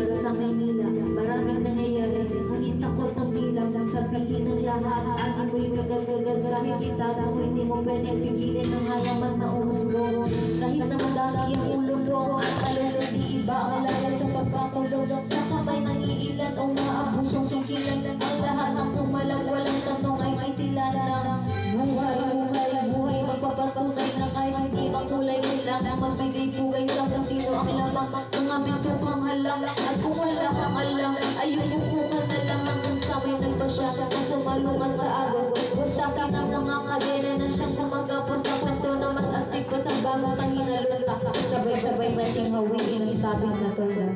lugar sa Maynila, maraming nangyayari. Ngunit takot ang bilang, sabihin ng lahat. Ating mo'y gagagagal, kahit itago mo, hindi mo pwede pigilin ang halaman na umusgo. Kahit na madami ang ulo mo, kalulog di iba ang laya sa pagkatulog. Sa kamay naniilan o maabusong kikilan, ang lahat ng pumalag, walang tanong ay may tila lang. Buhay, buhay, buhay, magpapatunay na kahit hindi makulay nila na magbigay bugay sa kung sino ang lamang. Mga bitupang halang, at kung wala kang alam, ayun upukan na lang hanggang sa may nagpasya. Kaso malungan sa agos, wasakin ang mga kadena na siyang sumagapos sa kwento na mas astig pa sa bago tang hinalula. Sabay-sabay nating hawiin ang tabing na tulad.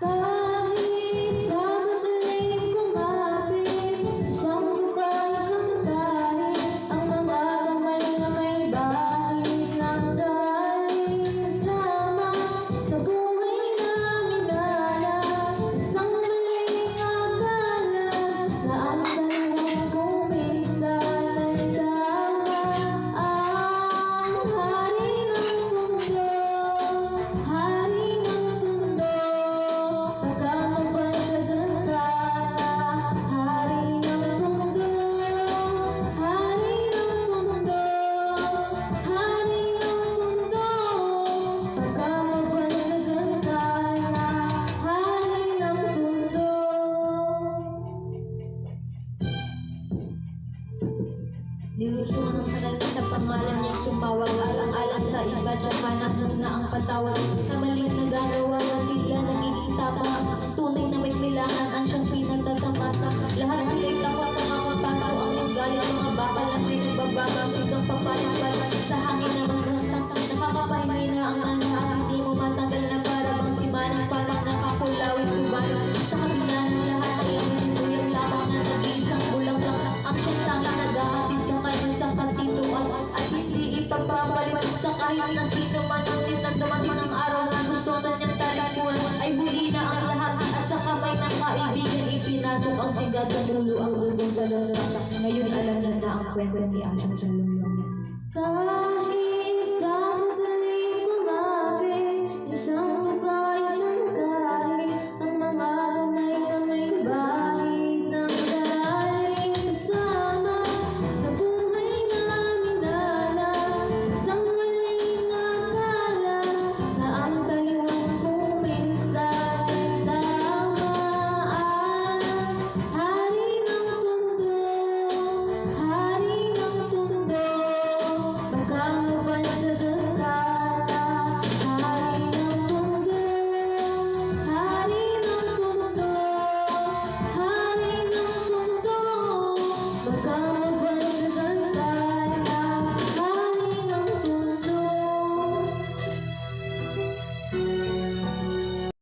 Kahit sa madaling kumapit, isang bukay, isang dahil, ang mga kamay na may bahid ng daling kasama sa buhay namin lala. Isang maling akala na ang dalawang kuminsan ay tama. Ang hari ng mundo, hari ng mundo, pagkamabay sa ganda. Hari ng mundo, hari ng mundo, hari ng mundo, pagkamabay sa ganda. Hari ng mundo. Nilusuan ang kanal sa pangalan niya, tumawag alang-alang sa iba, tsaka nasunod na ang patawag. Sa maling nagagawa, natila nagkikita pa. Tunay na may kailangan ang siyang pinagtatamasa. Lahat sila'y takot na makapato ang ugali. Mga bakal na may nagbabagang biglang papalang-palang sa hangin na mas nasang nakakapahinay na ang lahat. Hindi mo matanggal na para bang si Manang parang nakakulawin subalit. Sa kabila ng lahat ay inuyang lamang na nag-iisang bulang lang ang siyang tanga na dahatid sa kanya sa katituan at hindi ipagpapalit sa kahit na sino man. Ngunit nang dumating ang araw na susunan niyang talikuran ay huli na ang lahat at sa kamay ng kaibigan ipinasok ang sigad ng ulo ang ugong sa lalatak. Ngayon alam na ang kwento ni Asyang sa lulong. Kahit